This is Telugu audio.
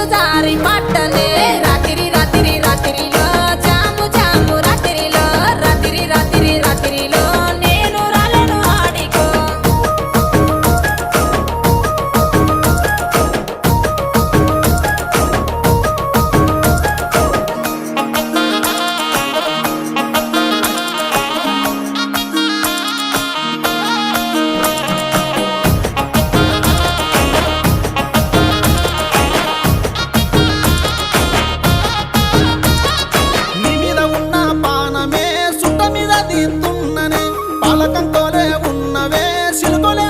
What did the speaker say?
నీరు జారి పట్టనే రాత్రి రాత్రి రాత్రిలో జాము జాము రాత్రిలో రాత్రి రాత్రి రాత్రిలో నేను రాలను ఆడికో నీ మీద ఉన్న పానమే సుట్ట మీద తీస్తున్ననే పాలకంతోనే ఉన్నవే సిలుకొలే